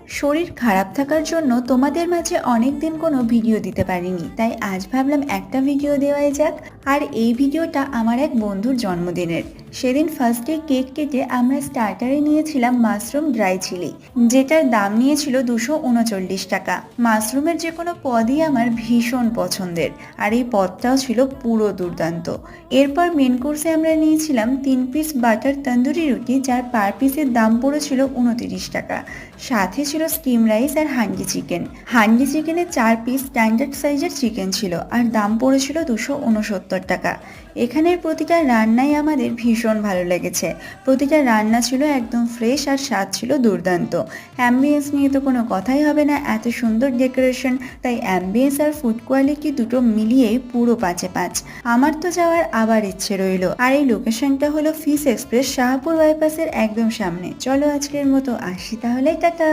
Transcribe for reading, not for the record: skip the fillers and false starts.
শরীর খারাপ থাকার জন্য তোমাদের মাঝে অনেক দিন কোনো ভিডিও দিতে পারিনি, তাই আজ ভাবলাম একটা ভিডিও দেওয়াই যাক। আর এই ভিডিওটা আমার এক বন্ধুর জন্মদিনের। সেদিন ফার্স্টে কেক কেটে আমরা স্টার্টারে নিয়েছিলাম মাশরুম ড্রাই চিলি, যেটার দাম নিয়েছিল 239 টাকা। মাশরুমের যে কোনো পদই আমার ভীষণ পছন্দের, আর এই পদটাও ছিল পুরো দুর্দান্ত। এরপর মেন কোর্সে আমরা নিয়েছিলাম 3 পিস বাটার তন্দুরি রুটি, যার পার পিসের দাম পড়েছিল 29 টাকা। সাথে ছিল স্টিম রাইস আর হান্ডি চিকেন। হান্ডি চিকেনে 4 পিস স্ট্যান্ডার্ড সাইজের চিকেন ছিল, আর দাম পড়েছিল 269 টাকা। এখানের প্রতিটা রান্নাই আমাদের ভীষণ ভালো লেগেছে। প্রতিটা রান্না ছিল একদম ফ্রেশ আর স্বাদ ছিল দুর্দান্ত। অ্যাম্বিয়েন্স নিয়ে তো কোনো কথাই হবে না, এত সুন্দর ডেকোরেশন। তাই অ্যাম্বিয়েন্স আর ফুড কোয়ালিটি দুটো মিলিয়েই পুরো 5-এ 5। আমার তো যাওয়ার আবার ইচ্ছে রইল। আর এই লোকেশনটা হলো ফিশ এক্সপ্রেস, শাহপুর বাইপাসের একদম সামনে। চলো আজকের মতো আসি তাহলে, টাটা।